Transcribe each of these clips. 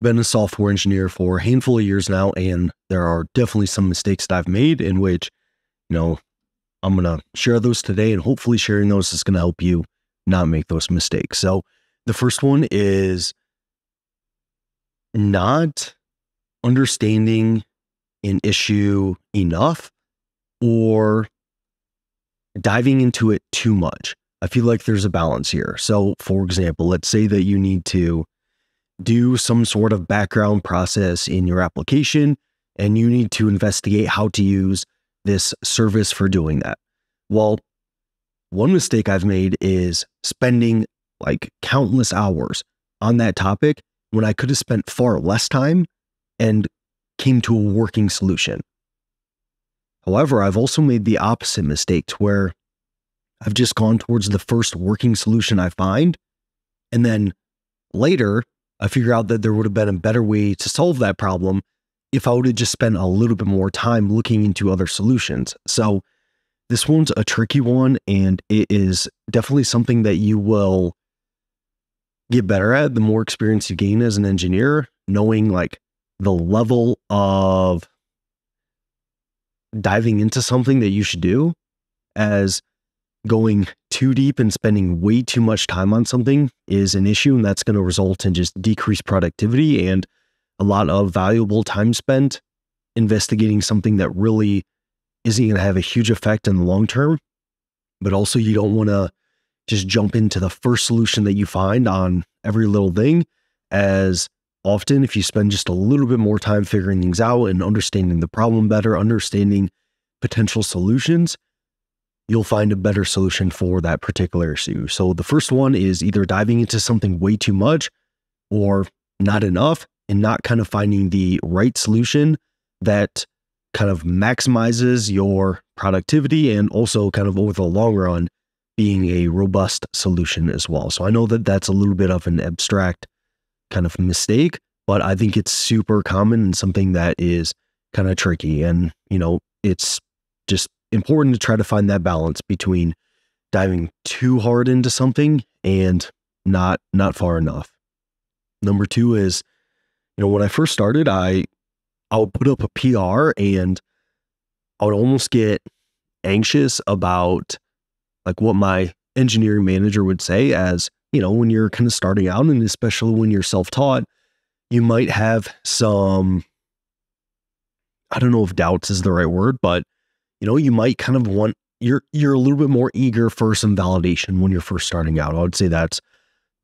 been a software engineer for a handful of years now, and there are definitely some mistakes that I've made in which, I'm going to share those today, and hopefully sharing those is going to help you not make those mistakes. So the first one is not understanding an issue enough or diving into it too much. I feel like there's a balance here. So for example, let's say that you need to do some sort of background process in your application and you need to investigate how to use this service for doing that. Well, one mistake I've made is spending like countless hours on that topic when I could have spent far less time and came to a working solution. However, I've also made the opposite mistake to where I've just gone towards the first working solution I find, and then later I figure out that there would have been a better way to solve that problem if I would have just spent a little bit more time looking into other solutions. So this one's a tricky one, and it is definitely something that you will get better at the more experience you gain as an engineer, knowing like the level of diving into something that you should do, as going too deep and spending way too much time on something is an issue, and that's going to result in just decreased productivity and a lot of valuable time spent investigating something that really isn't going to have a huge effect in the long term. But also, you don't want to just jump into the first solution that you find on every little thing, as often if you spend just a little bit more time figuring things out and understanding the problem better, understanding potential solutions, you'll find a better solution for that particular issue. So the first one is either diving into something way too much or not enough, and not kind of finding the right solution that kind of maximizes your productivity and also kind of over the long run being a robust solution as well. So I know that that's a little bit of an abstract kind of mistake, but I think it's super common and something that is kind of tricky. And, it's just important to try to find that balance between diving too hard into something and not far enough. Number two is, when I first started, I would put up a PR and I would almost get anxious about like what my engineering manager would say, as, when you're kind of starting out, and especially when you're self-taught, you might have some, I don't know if doubts is the right word, but you might kind of want, you're a little bit more eager for some validation when you're first starting out. I would say that's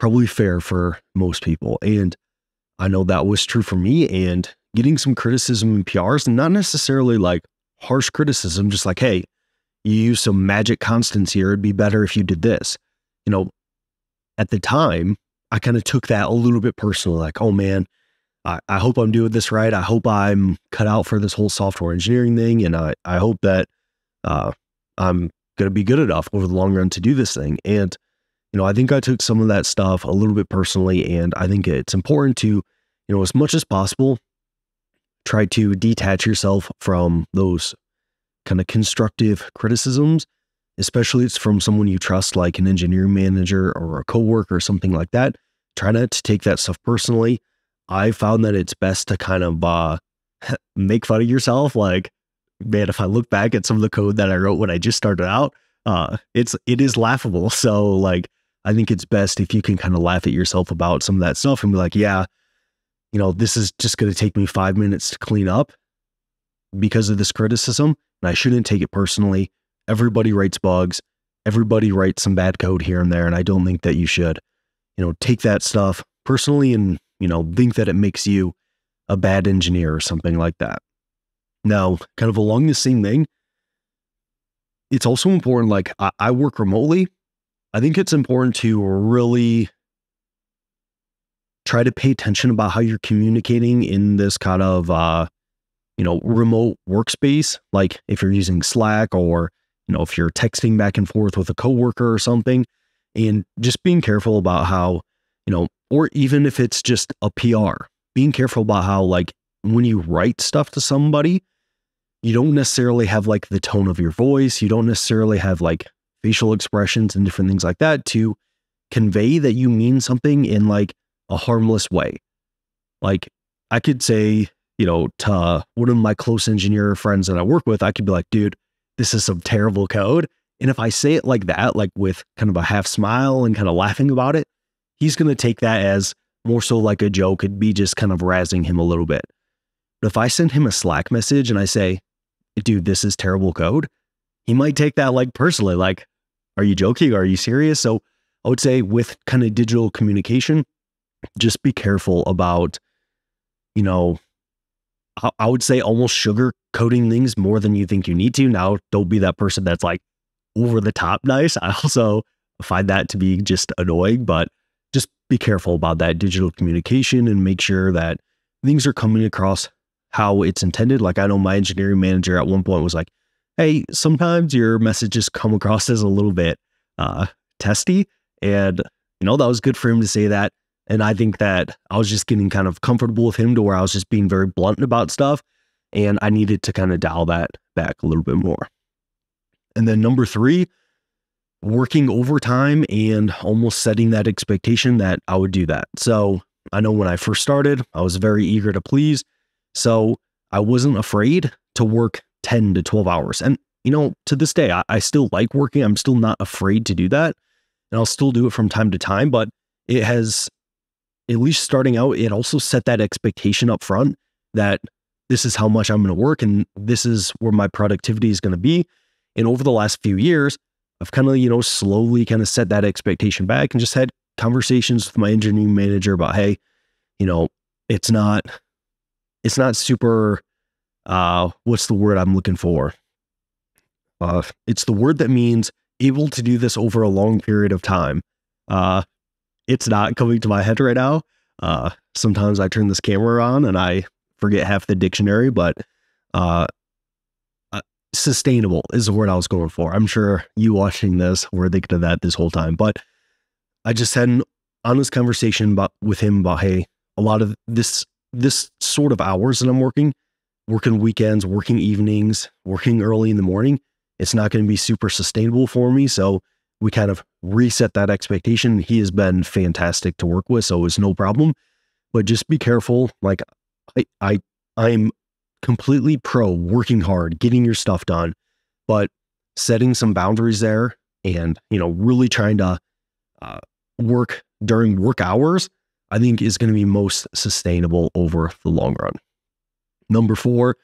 probably fair for most people. And I know that was true for me, and getting some criticism in PRs, and not necessarily like harsh criticism, just like, hey, you use some magic constants here. It'd be better if you did this. At the time, I kind of took that a little bit personally, like, oh man, I hope I'm doing this right. I hope I'm cut out for this whole software engineering thing. And I hope that I'm going to be good enough over the long run to do this thing. And, I think I took some of that stuff a little bit personally. And I think it's important to, as much as possible, try to detach yourself from those kind of constructive criticisms, especially if it's from someone you trust, like an engineering manager or a coworker or something like that. Try not to take that stuff personally. I found that it's best to kind of make fun of yourself. Like, man, if I look back at some of the code that I wrote when I just started out, it is laughable. So like, I think it's best if you can kind of laugh at yourself about some of that stuff and be like, yeah, this is just going to take me 5 minutes to clean up because of this criticism, and I shouldn't take it personally. Everybody writes bugs. Everybody writes some bad code here and there. And I don't think that you should, take that stuff personally and, think that it makes you a bad engineer or something like that. Now, kind of along the same thing, it's also important, like I work remotely. I think it's important to really try to pay attention about how you're communicating in this kind of, remote workspace. Like if you're using Slack, or, if you're texting back and forth with a coworker or something, and just being careful about how, or even if it's just a PR, being careful about how, like, when you write stuff to somebody, you don't necessarily have like the tone of your voice. You don't necessarily have like facial expressions and different things like that to convey that you mean something in like a harmless way. Like I could say, to one of my close engineer friends that I work with, I could be like, dude, this is some terrible code. And if I say it like that, like with kind of a half smile and kind of laughing about it, he's going to take that as more so like a joke and be just kind of razzing him a little bit. But if I send him a Slack message and I say, dude, this is terrible code, he might take that like personally, like, are you joking? Are you serious? So I would say with kind of digital communication, just be careful about, I would say almost sugar coating things more than you think you need to. Now, don't be that person that's like over the top nice. I also find that to be just annoying, but just be careful about that digital communication and make sure that things are coming across how it's intended. Like I know my engineering manager at one point was like, hey, sometimes your messages come across as a little bit testy. And, that was good for him to say that. And I think that I was just getting kind of comfortable with him to where I was just being very blunt about stuff. And I needed to kind of dial that back a little bit more. And then number 3, working overtime and almost setting that expectation that I would do that. So I know when I first started, I was very eager to please. So I wasn't afraid to work 10 to 12 hours. And, to this day, I still like working. I'm still not afraid to do that. And I'll still do it from time to time, but it has, at least starting out, it also set that expectation up front that this is how much I'm going to work and this is where my productivity is going to be. And over the last few years, I've kind of, slowly kind of set that expectation back and just had conversations with my engineering manager about, hey, it's not super, what's the word I'm looking for? It's the word that means able to do this over a long period of time. It's not coming to my head right now. Sometimes I turn this camera on and I forget half the dictionary, but sustainable is the word I was going for. I'm sure you watching this were thinking of that this whole time, but I just had an honest conversation with him about, hey, a lot of this sort of hours that I'm working weekends, working evenings, working early in the morning, it's not going to be super sustainable for me. So we kind of reset that expectation. He has been fantastic to work with, so it's no problem. But just be careful. Like I'm completely pro working hard, getting your stuff done, but setting some boundaries there and, really trying to work during work hours, I think is going to be most sustainable over the long run. Number 4,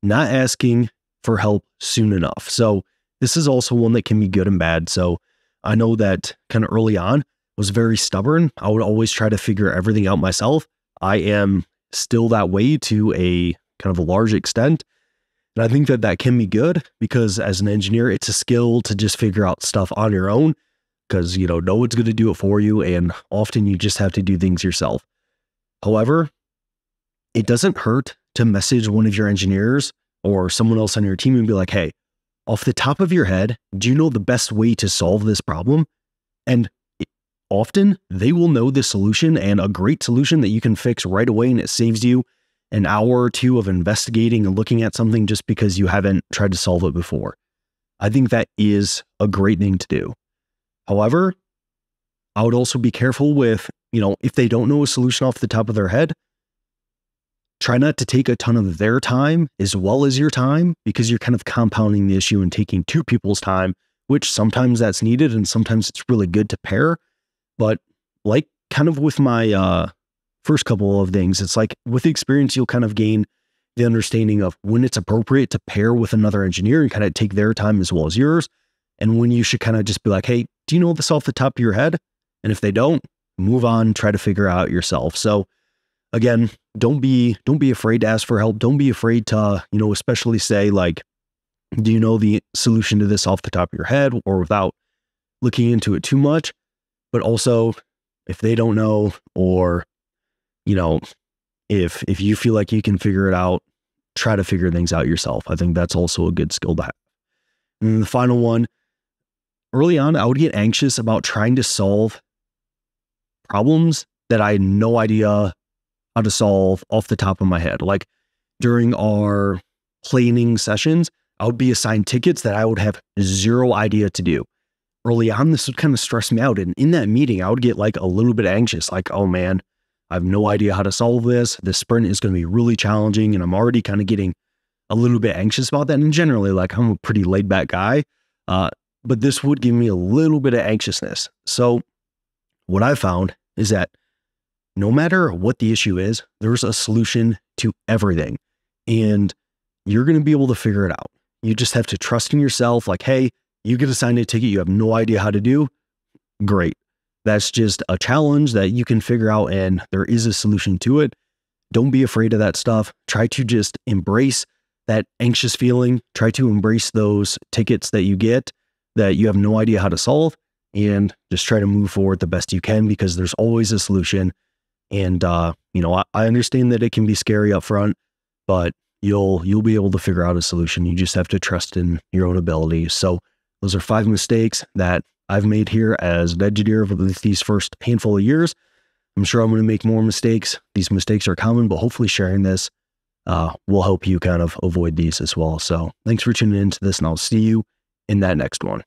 not asking for help soon enough. So this is also one that can be good and bad. So I know that kind of early on was very stubborn. I would always try to figure everything out myself. I am still that way to a kind of a large extent. And I think that that can be good because as an engineer, it's a skill to just figure out stuff on your own because, no one's going to do it for you. And often you just have to do things yourself. However, it doesn't hurt to message one of your engineers or someone else on your team and be like, hey, off the top of your head, do you know the best way to solve this problem? And often they will know the solution and a great solution that you can fix right away. And it saves you an hour or two of investigating and looking at something just because you haven't tried to solve it before. I think that is a great thing to do. However, I would also be careful with, if they don't know a solution off the top of their head, try not to take a ton of their time as well as your time because you're kind of compounding the issue and taking 2 people's time, which sometimes that's needed and sometimes it's really good to pair. But like kind of with my first couple of things, it's like with experience, you'll kind of gain the understanding of when it's appropriate to pair with another engineer and kind of take their time as well as yours. And when you should kind of just be like, hey, do you know this off the top of your head? And if they don't, move on, try to figure out yourself. So again, don't be afraid to ask for help. Don't be afraid to, especially say like, do you know the solution to this off the top of your head or without looking into it too much? But also if they don't know, or, if you feel like you can figure it out, try to figure things out yourself. I think that's also a good skill to have. And then the final one, early on, I would get anxious about trying to solve problems that I had no idea how to solve off the top of my head. Like during our planning sessions, I would be assigned tickets that I would have zero idea to do. Early on, this would kind of stress me out. And in that meeting, I would get like a little bit anxious, like, oh man, I have no idea how to solve this. This sprint is going to be really challenging. And I'm already kind of getting a little bit anxious about that. And generally, like, I'm a pretty laid back guy. But this would give me a little bit of anxiousness. So what I found is that no matter what the issue is, there's a solution to everything. And you're going to be able to figure it out. You just have to trust in yourself. Like, hey, you get assigned a ticket you have no idea how to do. Great. That's just a challenge that you can figure out, and there is a solution to it. Don't be afraid of that stuff. Try to just embrace that anxious feeling. Try to embrace those tickets that you get that you have no idea how to solve, and just try to move forward the best you can, because there's always a solution. And, you know, I understand that it can be scary up front, but you'll be able to figure out a solution. You just have to trust in your own ability. So those are 5 mistakes that I've made here as an engineer over these first handful of years. I'm sure I'm going to make more mistakes. These mistakes are common, but hopefully sharing this will help you kind of avoid these as well. So thanks for tuning into this, and I'll see you in that next one.